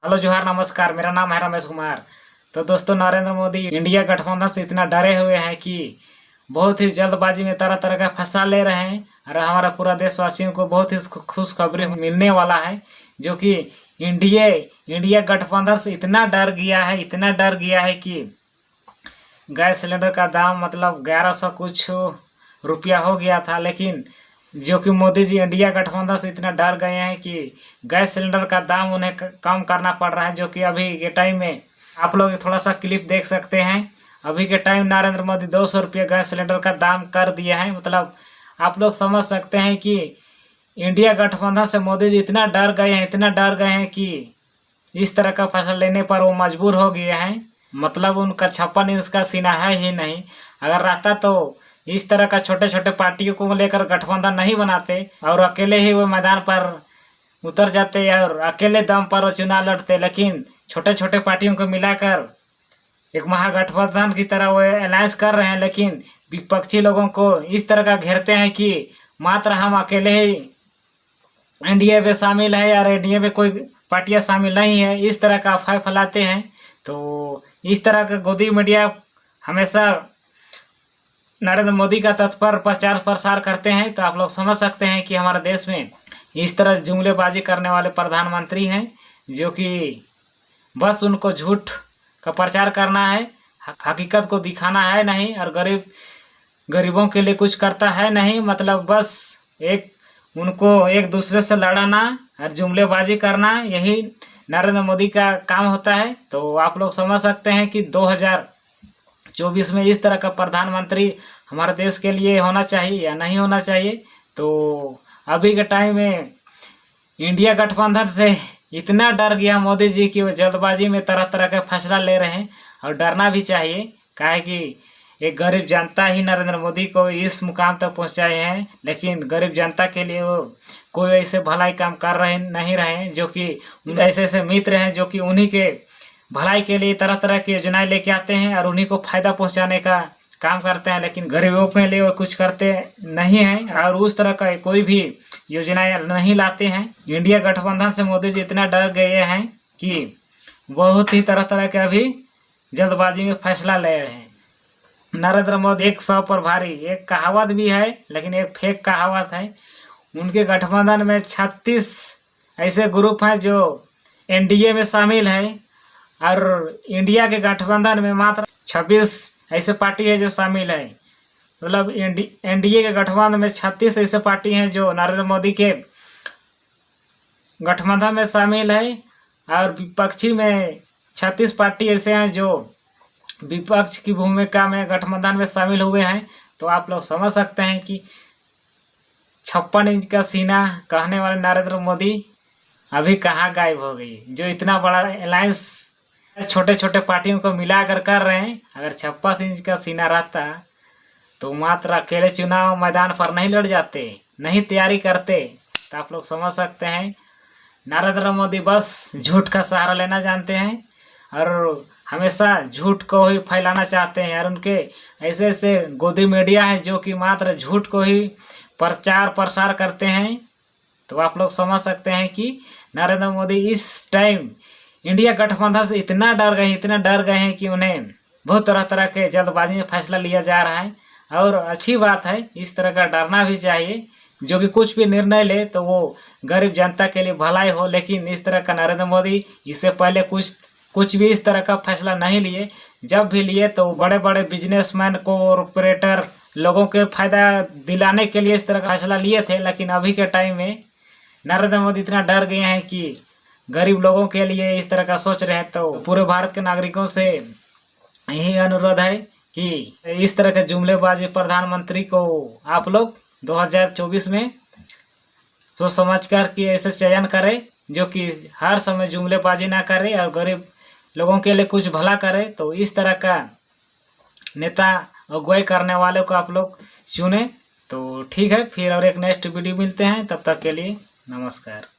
Hello जोहार नमस्कार। मेरा नाम है रमेश कुमार। तो दोस्तों, नरेंद्र मोदी इंडिया गठबंधन से इतना डरे हुए हैं कि बहुत ही जल्दबाजी में तरह तरह का फैसला ले रहे हैं और हमारा पूरा देशवासियों को बहुत ही खुशखबरी मिलने वाला है। जो कि इंडिया गठबंधन से इतना डर गया है कि गैस सिलेंडर का दाम मतलब 1100 कुछ रुपया हो गया था। लेकिन जो कि मोदी जी इंडिया गठबंधन से इतना डर गए हैं कि गैस सिलेंडर का दाम उन्हें कम करना पड़ रहा है। जो कि अभी के टाइम में आप लोग थोड़ा सा क्लिप देख सकते हैं। अभी के टाइम नरेंद्र मोदी 200 रुपये गैस सिलेंडर का दाम कर दिया है। मतलब आप लोग समझ सकते हैं कि इंडिया गठबंधन से मोदी जी इतना डर गए हैं कि इस तरह का फैसला लेने पर वो मजबूर हो गए हैं। मतलब उनका 56 इंच का सीना है ही नहीं। अगर रहता तो इस तरह का छोटे छोटे पार्टियों को लेकर गठबंधन नहीं बनाते और अकेले ही वो मैदान पर उतर जाते और अकेले दम पर वो चुनाव लड़ते। लेकिन छोटे छोटे पार्टियों को मिलाकर एक महागठबंधन की तरह वो अलायंस कर रहे हैं। लेकिन विपक्षी लोगों को इस तरह का घेरते हैं कि मात्र हम अकेले ही एनडीए में शामिल है और एनडीए में कोई पार्टियां शामिल नहीं है, इस तरह का अफवाह फैलाते हैं। तो इस तरह का गोदी मीडिया हमेशा नरेंद्र मोदी का तत्पर प्रचार प्रसार करते हैं। तो आप लोग समझ सकते हैं कि हमारे देश में इस तरह जुमलेबाजी करने वाले प्रधानमंत्री हैं, जो कि बस उनको झूठ का प्रचार करना है, हकीकत को दिखाना है नहीं, और गरीबों के लिए कुछ करता है नहीं। मतलब बस उनको एक दूसरे से लड़ाना और जुमलेबाजी करना, यही नरेंद्र मोदी का काम होता है। तो आप लोग समझ सकते हैं कि 2024 में इस तरह का प्रधानमंत्री हमारे देश के लिए होना चाहिए या नहीं होना चाहिए। तो अभी के टाइम में इंडिया गठबंधन से इतना डर गया मोदी जी की वो जल्दबाजी में तरह तरह का फैसला ले रहे हैं। और डरना भी चाहिए, काहे कि एक गरीब जनता ही नरेंद्र मोदी को इस मुकाम तक पहुंचाए हैं। लेकिन गरीब जनता के लिए वो कोई ऐसे भलाई काम कर नहीं रहे हैं। जो कि ऐसे मित्र हैं जो कि उन्हीं के भलाई के लिए तरह तरह की योजनाएं लेके आते हैं और उन्हीं को फायदा पहुंचाने का काम करते हैं। लेकिन गरीबों के लिए वो कुछ करते नहीं हैं और उस तरह का कोई भी योजनाएं नहीं लाते हैं। इंडिया गठबंधन से मोदी जी इतना डर गए हैं कि बहुत ही तरह तरह के अभी जल्दबाजी में फैसला ले रहे हैं। नरेंद्र मोदी 100 पर भारी, एक कहावत भी है लेकिन एक फेक कहावत है। उनके गठबंधन में 36 ऐसे ग्रुप हैं जो एनडीए में शामिल है और इंडिया के गठबंधन में मात्र 26 ऐसे पार्टी है जो शामिल है। मतलब एनडीए के गठबंधन में 36 ऐसे पार्टी हैं जो नरेंद्र मोदी के गठबंधन में शामिल है और विपक्षी में 36 पार्टी ऐसे हैं जो विपक्ष की भूमिका में गठबंधन में शामिल हुए हैं। तो आप लोग समझ सकते हैं कि 56 इंच का सीना कहने वाले नरेंद्र मोदी अभी कहाँ गायब हो गई। जो इतना बड़ा अलायंस छोटे छोटे पार्टियों को मिलाकर कर रहे हैं, अगर 56 इंच का सीना रहता तो मात्र अकेले चुनाव मैदान पर नहीं लड़ जाते, नहीं तैयारी करते। तो आप लोग समझ सकते हैं नरेंद्र मोदी बस झूठ का सहारा लेना जानते हैं और हमेशा झूठ को ही फैलाना चाहते हैं। और उनके ऐसे ऐसे गोदी मीडिया है जो कि मात्र झूठ को ही प्रचार प्रसार करते हैं। तो आप लोग समझ सकते हैं कि नरेंद्र मोदी इस टाइम इंडिया गठबंधन से इतना डर गए हैं कि उन्हें बहुत तरह तरह के जल्दबाजी में फैसला लिया जा रहा है। और अच्छी बात है, इस तरह का डरना भी चाहिए। जो कि कुछ भी निर्णय ले तो वो गरीब जनता के लिए भलाई हो। लेकिन इस तरह का नरेंद्र मोदी इससे पहले कुछ भी इस तरह का फैसला नहीं लिए। जब भी लिए तो बड़े बड़े बिजनेसमैन कॉरपोरेटर लोगों के फायदा दिलाने के लिए इस तरह का फैसला लिए थे। लेकिन अभी के टाइम में नरेंद्र मोदी इतना डर गए हैं कि गरीब लोगों के लिए इस तरह का सोच रहे हैं। तो पूरे भारत के नागरिकों से यही अनुरोध है कि इस तरह के जुमलेबाजी प्रधानमंत्री को आप लोग 2024 में सोच समझ कर कि ऐसे चयन करें जो कि हर समय जुमलेबाजी ना करे और गरीब लोगों के लिए कुछ भला करे। तो इस तरह का नेता अगुवाई करने वाले को आप लोग चुने। तो ठीक है, फिर और एक नेक्स्ट वीडियो मिलते हैं। तब तक के लिए नमस्कार।